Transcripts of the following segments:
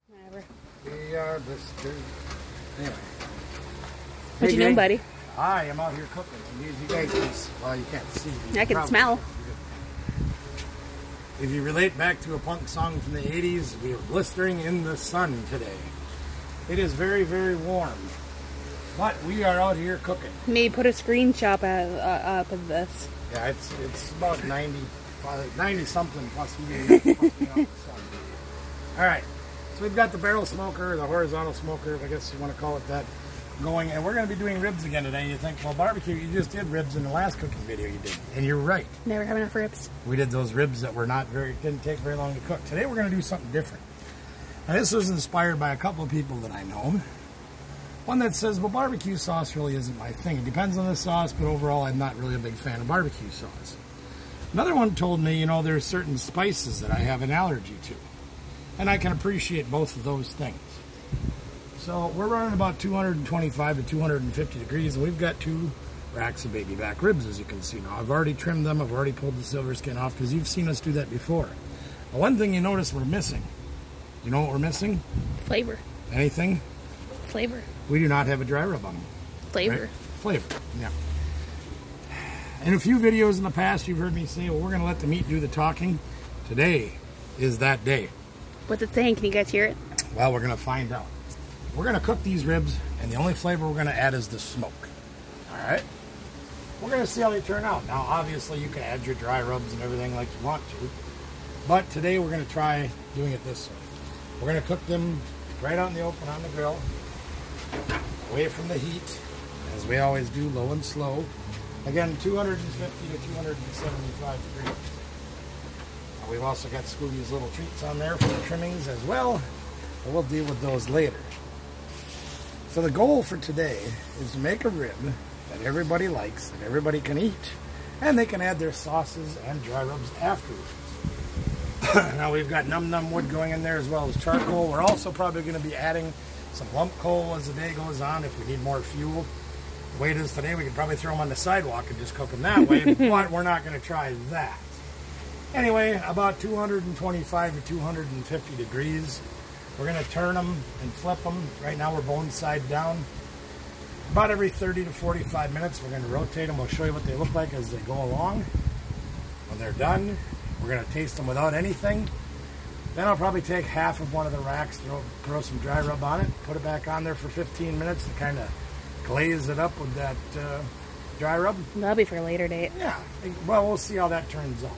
Whatever. We are this dude. Anyway. What you doing, buddy? I am out here cooking. And you guys can, well, you can't see. I can smell. If you relate back to a punk song from the 80s, we are blistering in the sun today. It is very, very warm. But we are out here cooking. Maybe put a screenshot up of this. Yeah, it's about 90 something plus heat. Alright, so we've got the barrel smoker, the horizontal smoker, I guess you want to call it that, going, and we're going to be doing ribs again today. You think, well, barbecue, you just did ribs in the last cooking video you did, and you're right. Never have enough ribs. We did those ribs that were didn't take very long to cook. Today we're going to do something different. Now this was inspired by a couple of people that I know. One that says, well, barbecue sauce really isn't my thing. It depends on the sauce, but overall I'm not really a big fan of barbecue sauce. Another one told me, you know, there's certain spices that I have an allergy to. And I can appreciate both of those things. So we're running about 225 to 250 degrees, and we've got 2 racks of baby back ribs, as you can see now. I've already trimmed them. I've already pulled the silver skin off, because you've seen us do that before. But one thing you notice we're missing. You know what we're missing? Flavor. Anything? Flavor. We do not have a dry rub on them. Flavor. Right? Flavor, yeah. In a few videos in the past, you've heard me say, well, we're going to let the meat do the talking. Today is that day. What's it saying? Can you guys hear it? Well, we're going to find out. We're going to cook these ribs, and the only flavor we're going to add is the smoke. All right? We're going to see how they turn out. Now, obviously, you can add your dry rubs and everything like you want to, but today we're going to try doing it this way. We're going to cook them right out in the open on the grill, away from the heat, as we always do, low and slow. Again, 250 to 275 degrees. We've also got Scooby's little treats on there for the trimmings as well, but we'll deal with those later. So the goal for today is to make a rib that everybody likes, that everybody can eat, and they can add their sauces and dry rubs afterwards. Now we've got num wood going in there as well as charcoal. We're also probably going to be adding some lump coal as the day goes on if we need more fuel. The way it is today, we could probably throw them on the sidewalk and just cook them that way, but we're not going to try that. Anyway, about 225 to 250 degrees. We're going to turn them and flip them. Right now we're bone side down. About every 30 to 45 minutes, we're going to rotate them. We'll show you what they look like as they go along. When they're done, we're going to taste them without anything. Then I'll probably take half of one of the racks, throw some dry rub on it, put it back on there for 15 minutes to kind of glaze it up with that dry rub. That'll be for a later date. Yeah, well, we'll see how that turns out.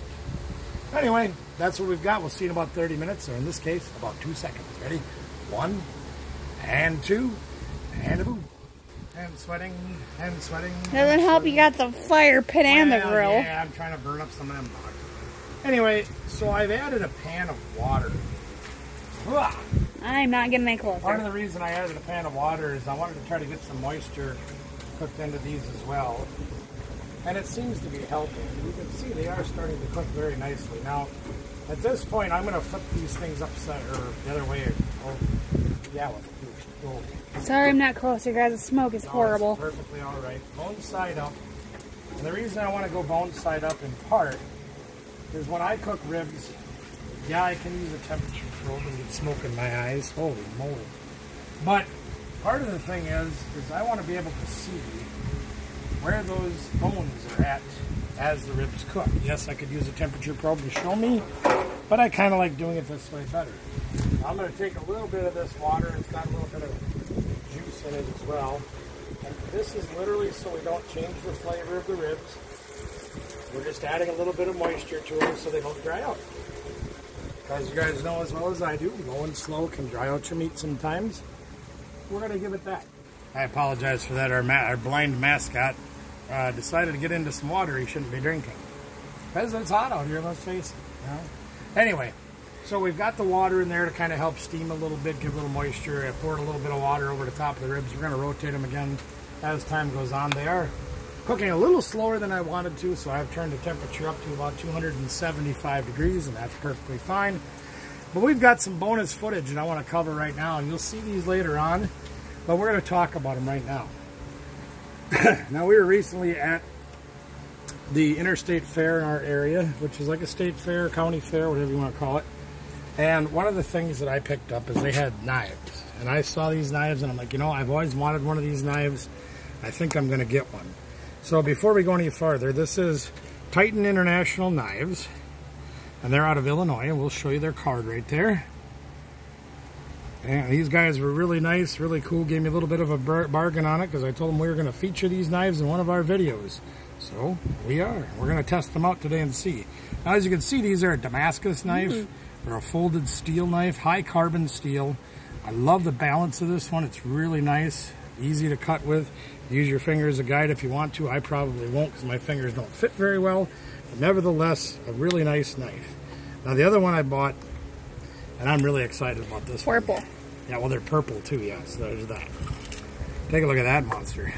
Anyway, that's what we've got. We'll see in about 30 minutes, or in this case, about 2 seconds. Ready? 1, and 2, and a boom. And sweating, and sweating. Doesn't help you got the fire pit and the grill. Yeah, I'm trying to burn up some of them logs. Anyway, so I've added a pan of water. I'm not getting any closer. Part of the reason I added a pan of water is I wanted to try to get some moisture cooked into these as well. And it seems to be helping. You can see they are starting to cook very nicely. Now, at this point, I'm going to flip these things upside, or the other way. Oh, yeah, sorry I'm not closer, guys. The smoke is horrible. It's perfectly all right. Bone side up. And the reason I want to go bone side up in part is when I cook ribs, yeah, I can use a temperature probe and get smoke in my eyes. Holy moly. But part of the thing is I want to be able to see where those bones are at as the ribs cook. Yes, I could use a temperature probe to show me, but I kind of like doing it this way better. I'm going to take a little bit of this water. It's got a little bit of juice in it as well. And this is literally so we don't change the flavor of the ribs. We're just adding a little bit of moisture to them so they don't dry out. As you guys know as well as I do, low and slow can dry out your meat sometimes. We're going to give it that. I apologize for that. Our blind mascot decided to get into some water he shouldn't be drinking. Because it's hot out here, let's face it. You know? Anyway, so we've got the water in there to kind of help steam a little bit, give a little moisture. I poured a little bit of water over the top of the ribs. We're going to rotate them again as time goes on. They are cooking a little slower than I wanted to, so I've turned the temperature up to about 275 degrees, and that's perfectly fine. But we've got some bonus footage that I want to cover right now, and you'll see these later on, but we're going to talk about them right now. Now, we were recently at the interstate fair in our area, which is like a state fair, county fair, whatever you want to call it. And one of the things that I picked up is they had knives. And I saw these knives and I'm like, you know, I've always wanted one of these knives. I think I'm going to get one. So before we go any farther, this is Titan International Knives. And they're out of Illinois. And we'll show you their card right there. And these guys were really nice, really cool. Gave me a little bit of a bargain on it because I told them we were going to feature these knives in one of our videos. So we are. We're going to test them out today and see. Now, as you can see, these are a Damascus knife. They're a folded steel knife, high carbon steel. I love the balance of this one. It's really nice, easy to cut with. Use your finger as a guide if you want to. I probably won't because my fingers don't fit very well. But nevertheless, a really nice knife. Now, the other one I bought, and I'm really excited about this Purple. one. Yeah, well, they're purple too, yes. There's that. Take a look at that monster.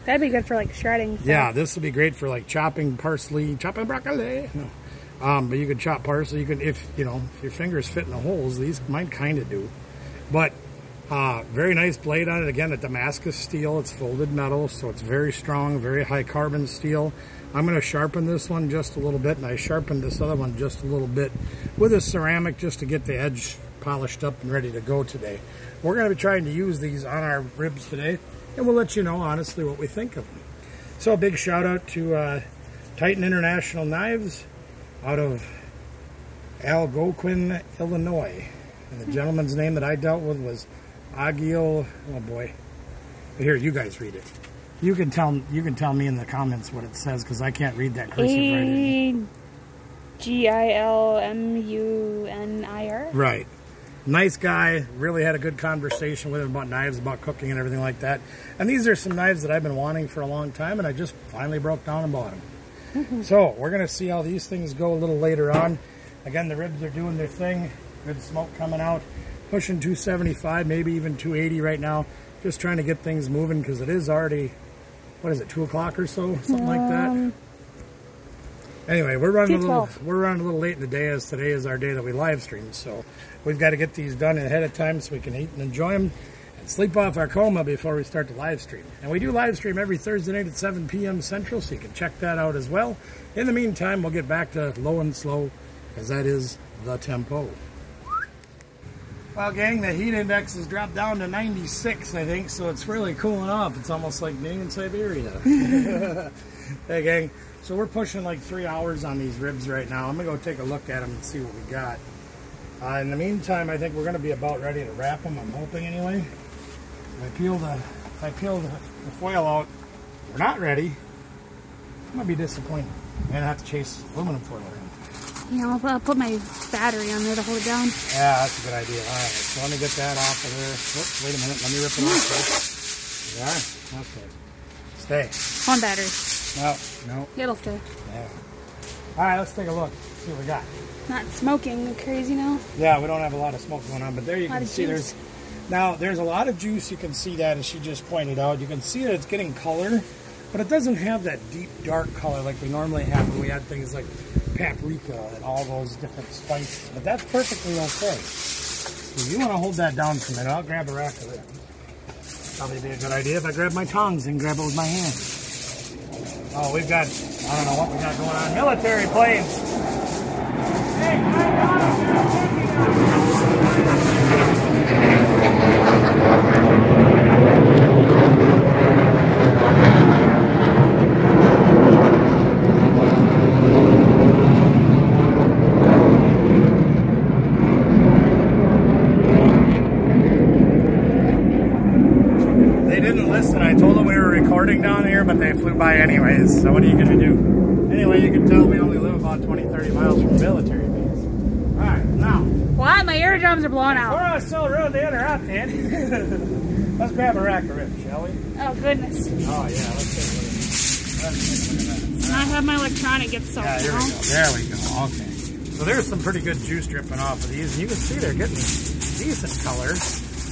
That'd be good for like shredding. So. Yeah, this would be great for like chopping parsley, chopping broccoli. No. But you could chop parsley. You could, if your fingers fit in the holes, these might kind of do. But very nice blade on it. Again, a Damascus steel. It's folded metal, so it's very strong, very high carbon steel. I'm going to sharpen this one just a little bit, and I sharpened this other one just a little bit with a ceramic just to get the edge polished up and ready to go today. We're going to be trying to use these on our ribs today, and we'll let you know honestly what we think of them. So a big shout out to Titan International Knives out of Algonquin, Illinois. And the gentleman's name that I dealt with was Agil. Oh boy. Here, you guys read it. You can tell me in the comments what it says because I can't read that cursive writing. Agilmunir. Right. Nice guy. Really had a good conversation with him about knives, about cooking and everything like that. And these are some knives that I've been wanting for a long time, and I just finally broke down and bought them. So we're going to see how these things go a little later on. Again, the ribs are doing their thing. Good smoke coming out. Pushing 275, maybe even 280 right now. Just trying to get things moving because it is already, what is it, 2 o'clock or so? Something like that. Anyway, we're running a little late in the day as today is our day that we live stream. So we've got to get these done ahead of time so we can eat and enjoy them and sleep off our coma before we start the live stream. And we do live stream every Thursday night at 7 p.m. Central, so you can check that out as well. In the meantime, we'll get back to low and slow because that is the tempo. Well, gang, the heat index has dropped down to 96, I think, so it's really cooling off. It's almost like being in Siberia. Hey, gang, so we're pushing like 3 hours on these ribs right now. I'm going to go take a look at them and see what we got. In the meantime, I think we're going to be about ready to wrap them, I'm hoping anyway. If I peel the foil out, we're not ready. I'm going to be disappointed. I'm going to have to chase aluminum foil around. Yeah, I'll put my battery on there to hold it down. Yeah, that's a good idea. All right, so let me get that off of there. Oops, wait a minute. Let me rip it off first. There. Okay. Stay. On battery. No. It'll stay. Yeah. All right, let's take a look. See what we got. Not smoking crazy now. Yeah, we don't have a lot of smoke going on, but there you can see there's a lot of juice. You can see that, as she just pointed out. You can see that it's getting color, but it doesn't have that deep, dark color like we normally have when we add things like paprika and all those different spices. But that's perfectly okay. So you want to hold that down for a minute. I'll grab a rack of it. Probably be a good idea if I grab my tongs and grab it with my hands. Oh, we've got, I don't know what we got going on. Military planes. Hey, down here, but they flew by anyways, so what are you going to do? Anyway, you can tell we only live about 20-30 miles from the military base. Alright, now. What? My eardrums are blowing out. We're still ruined the interrupt, man. Let's grab a rack of ribs, shall we? Oh, goodness. Oh, yeah, let's take a look at that. I have my electronic get soaked. Yeah, there we go. Okay. So there's some pretty good juice dripping off of these, and you can see they're getting decent color.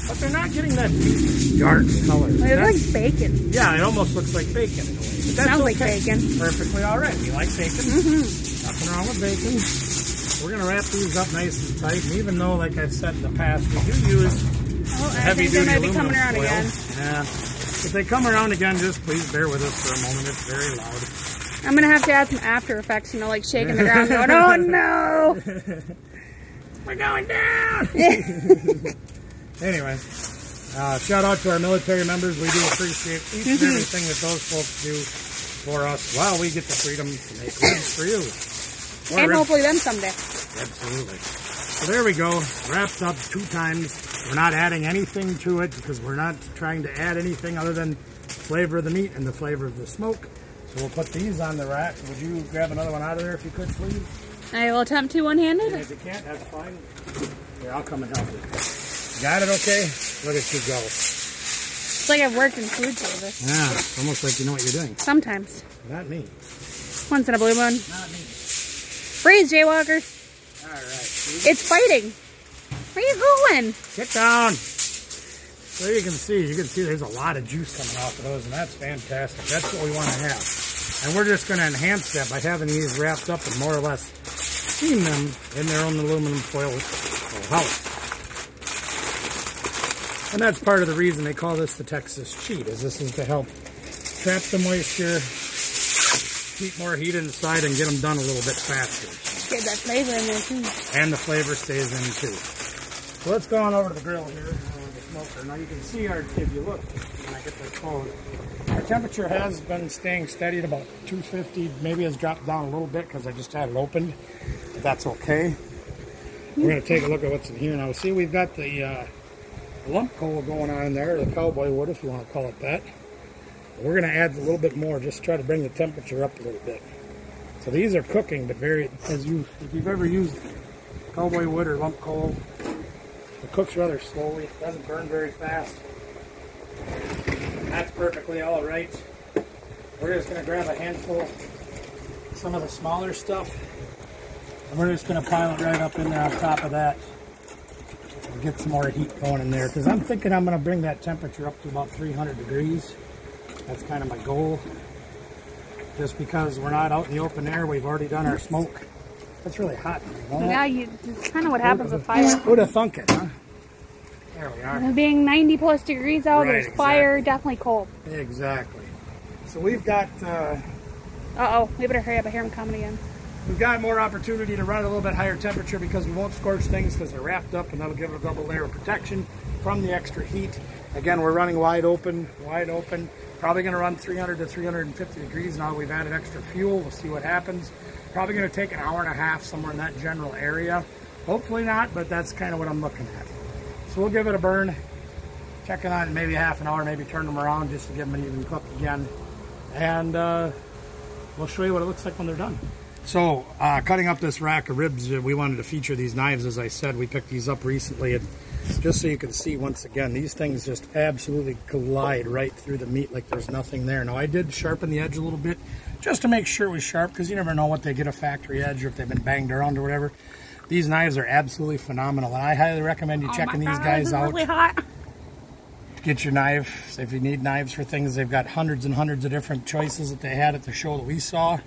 But they're not getting that deep, dark color. It looks like bacon. Yeah, it almost looks like bacon in a way. But that's Sounds like bacon. Perfectly all right. You like bacon? Nothing wrong with bacon. We're going to wrap these up nice and tight. And even though, like I've said in the past, we do use heavy-duty aluminum foil. Around again. Yeah. If they come around again, just please bear with us for a moment. It's very loud. I'm going to have to add some after effects, like shaking the ground going, oh, no! We're going down! Anyway, shout out to our military members. We do appreciate each and everything that those folks do for us while we get the freedom to make ribs for you. And hopefully them someday. Absolutely. So there we go. Wrapped up 2 times. We're not adding anything to it because we're not trying to add anything other than flavor of the meat and the flavor of the smoke. So we'll put these on the rack. Would you grab another one out of there if you could, please? I will attempt to one-handed. If you can't, that's fine. Here, I'll come and help you. Got it okay? Look at you go. It's like I've worked in food service. Yeah, it's almost like you know what you're doing. Sometimes. Not me. Once in a blue moon. Not me. Freeze, Jaywalker. All right. It's fighting. Where are you going? Get down. So you can see there's a lot of juice coming off of those, and that's fantastic. That's what we want to have. And we're just going to enhance that by having these wrapped up and more or less steam them in their own aluminum foil house. And that's part of the reason they call this the Texas cheat, is this is to help trap the moisture, keep more heat inside, and get them done a little bit faster. Get that flavor in there too. And the flavor stays in too. So let's go on over to the grill here, the smoker. Now you can see if you look, when I get this closed, our temperature has been staying steady at about 250. Maybe it's dropped down a little bit because I just had it opened, but that's okay. We're going to take a look at what's in here now. See, we've got the lump coal going on in there, the cowboy wood, if you want to call it that. We're going to add a little bit more, just try to bring the temperature up a little bit. So these are cooking, but if you've ever used cowboy wood or lump coal, it cooks rather slowly. It doesn't burn very fast. That's perfectly all right. We're just going to grab a handful of some of the smaller stuff, and we're just going to pile it right up in there on top of that. Get some more heat going in there, because I'm thinking I'm going to bring that temperature up to about 300 degrees. That's kind of my goal. Just because we're not out in the open air, we've already done our smoke. It's really hot. Yeah, it's kind of what happens with fire. Who'd have thunk it, huh? There we are. Being 90 plus degrees out, Right, there's exactly. Fire, definitely cold. Exactly. So we've got Uh-oh, we better hurry up. I hear him coming again. we've got more opportunity to run at a little bit higher temperature because we won't scorch things because they're wrapped up, and that'll give it a double layer of protection from the extra heat. Again, we're running wide open. Probably going to run 300 to 350 degrees now. We've added extra fuel. We'll see what happens. Probably going to take an hour and a half somewhere in that general area. Hopefully not, but that's kind of what I'm looking at. So we'll give it a burn. Check it on maybe half an hour, maybe turn them around just to give them an even cook again. And we'll show you what it looks like when they're done. So cutting up this rack of ribs, we wanted to feature these knives. As I said, we picked these up recently, and just so you can see once again, these things just absolutely glide right through the meat like there's nothing there. Now I did sharpen the edge a little bit just to make sure it was sharp, because you never know what they get a factory edge or if they've been banged around or whatever. These knives are absolutely phenomenal, and I highly recommend you checking these guys out. Really hot. Get your knife. If you need knives for things, they've got hundreds and hundreds of different choices that they had at the show that we saw.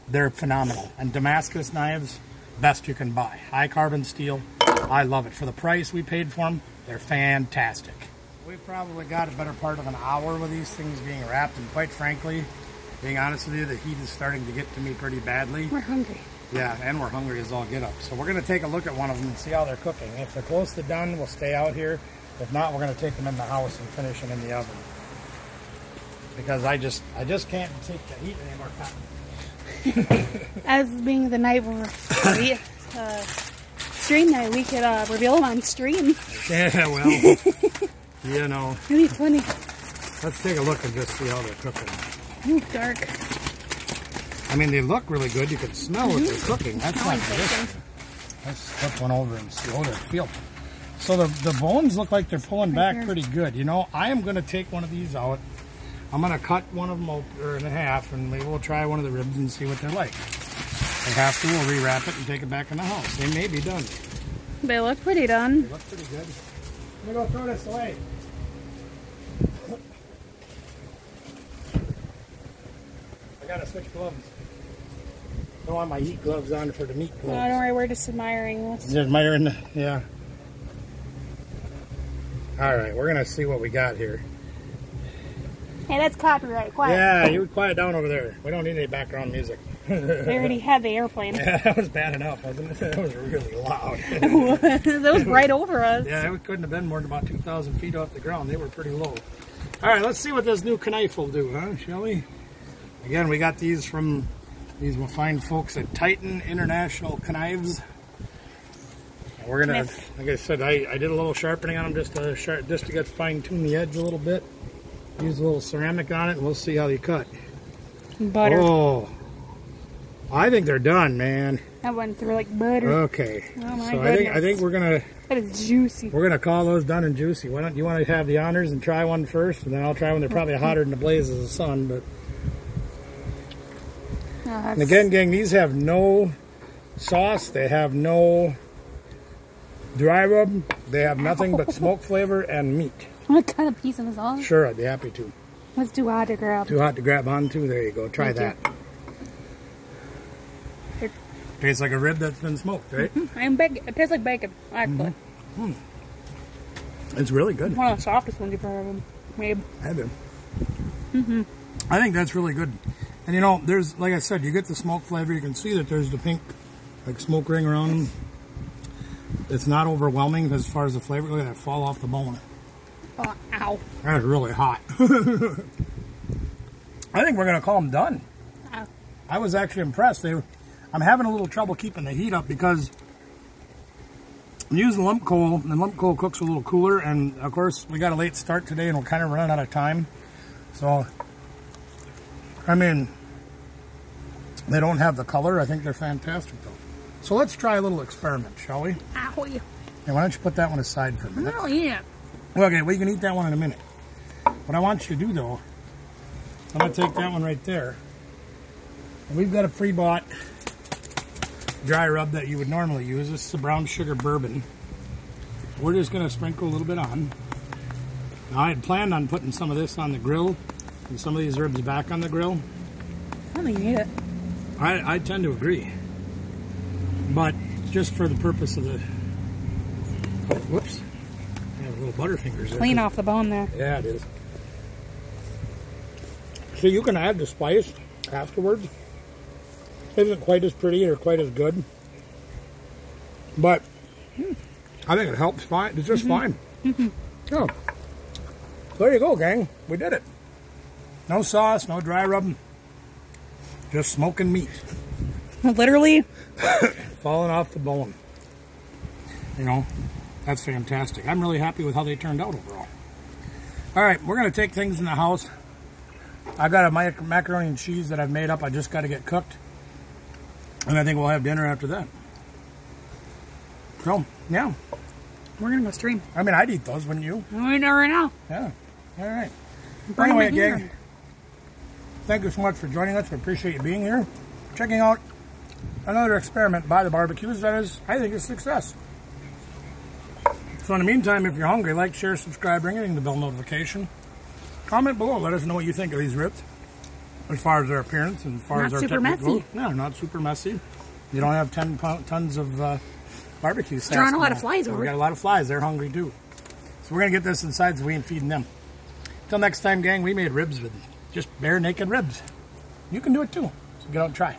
They're phenomenal. And Damascus knives, best you can buy. High carbon steel. I love it. For the price we paid for them, they're fantastic. We've probably got a better part of an hour with these things being wrapped, and quite frankly, being honest with you, the heat is starting to get to me pretty badly. We're hungry. Yeah, and we're hungry as all get up. So we're going to take a look at one of them and see how they're cooking. If they're close to done, we'll stay out here. If not, we're going to take them in the house and finish them in the oven. Because I just can't take the heat anymore. As being the night where we stream night, we could reveal them on stream. Yeah, well, you know. It'd be funny. Let's take a look and just see how they're cooking. Ooh, dark. I mean, they look really good. You can smell what they're cooking. That's not delicious. Let's flip one over and see how they feel. So the bones look like they're pulling back pretty good. You know, I am going to take one of these out. I'm going to cut one of them in half, and maybe we'll try one of the ribs and see what they're like. If we have to, we'll rewrap it and take it back in the house. They may be done. They look pretty done. They look pretty good. I'm going to go throw this away. I got to switch gloves. Don't want my heat gloves on for the meat gloves. Oh, don't worry, we're just admiring. Just admiring, yeah. All right, we're going to see what we got here. Hey, that's copyright. Quiet. Yeah, you would quiet down over there. We don't need any background music. They already had the airplane. Yeah, that was bad enough, wasn't it? That was really loud. That was right over us. Yeah, it couldn't have been more than about 2,000 feet off the ground. They were pretty low. All right, let's see what this new knife will do, huh? Shall we? Again, we got these from these fine folks at Titan International Knives. We're gonna, like I said, I did a little sharpening on them just to get fine-tune the edge a little bit. Use a little ceramic on it, and we'll see how they cut. Butter. Oh, I think they're done, man. That went through like butter. Okay. Oh my so goodness. I think we're gonna. That is juicy. We're gonna call those done and juicy. Why don't you want to have the honors and try one first, and then I'll try one. They're probably hotter than the blaze of the sun, but. And again, gang, these have no sauce. They have no dry rub. They have nothing but smoke flavor and meat. Want to cut a piece of this off? Sure, I'd be happy to. It's too hot to grab. Too hot to grab onto? There you go. Try that. Tastes like a rib that's been smoked, right? It tastes like bacon, actually. It's really good. One of the softest ones you've ever made. I do. I think that's really good. And you know, there's, like I said, you get the smoke flavor. You can see that there's the pink, like, smoke ring around them. It's not overwhelming as far as the flavor. Look at that fall off the bone. Oh, ow. That's really hot. I think we're going to call them done. Ow. I was actually impressed. I'm having a little trouble keeping the heat up because I'm using lump coal, and lump coal cooks a little cooler. And, of course, we got a late start today, and we're kind of running out of time. So, I mean, they don't have the color. I think they're fantastic, though. So let's try a little experiment, shall we? Ow. Hey, why don't you put that one aside for a minute? Oh, yeah. Okay, we can eat that one in a minute. What I want you to do, though, I'm going to take that one right there. And we've got a pre-bought dry rub that you would normally use. This is a brown sugar bourbon. We're just going to sprinkle a little bit on. Now, I had planned on putting some of this on the grill and some of these ribs back on the grill. I don't think you need it. I tend to agree. But just for the purpose of the... Oh, whoops. I have little butterfingers there. Clean off the bone there. Yeah, it is. So you can add the spice afterwards. It isn't quite as pretty or quite as good. But I think it helps fine. It's just fine. Oh. There you go, gang. We did it. No sauce, no dry rub. Just smoking meat. Literally. Falling off the bone. You know, that's fantastic. I'm really happy with how they turned out overall. All right, we're going to take things in the house. I've got a macaroni and cheese that I've made up. I just got to get cooked. And I think we'll have dinner after that. So, yeah. We're going to go stream. I mean, I'd eat those, wouldn't you? We know right now. Yeah. All right. Bring Anyway, them here. gang, thank you so much for joining us. We appreciate you being here. Checking out another experiment by the barbecues that is, I think, a success. So in the meantime, if you're hungry, like, share, subscribe, ring the bell notification. Comment below. Let us know what you think of these ribs. As far as their appearance and as far as their super technical. messy. No, not super messy. You don't have 10 tons of barbecue sauce. Drawing a lot of flies over. We got a lot of flies. They're hungry too. So we're going to get this inside so we can feed them. Till next time, gang, we made ribs with just bare naked ribs. You can do it too. So get out and try.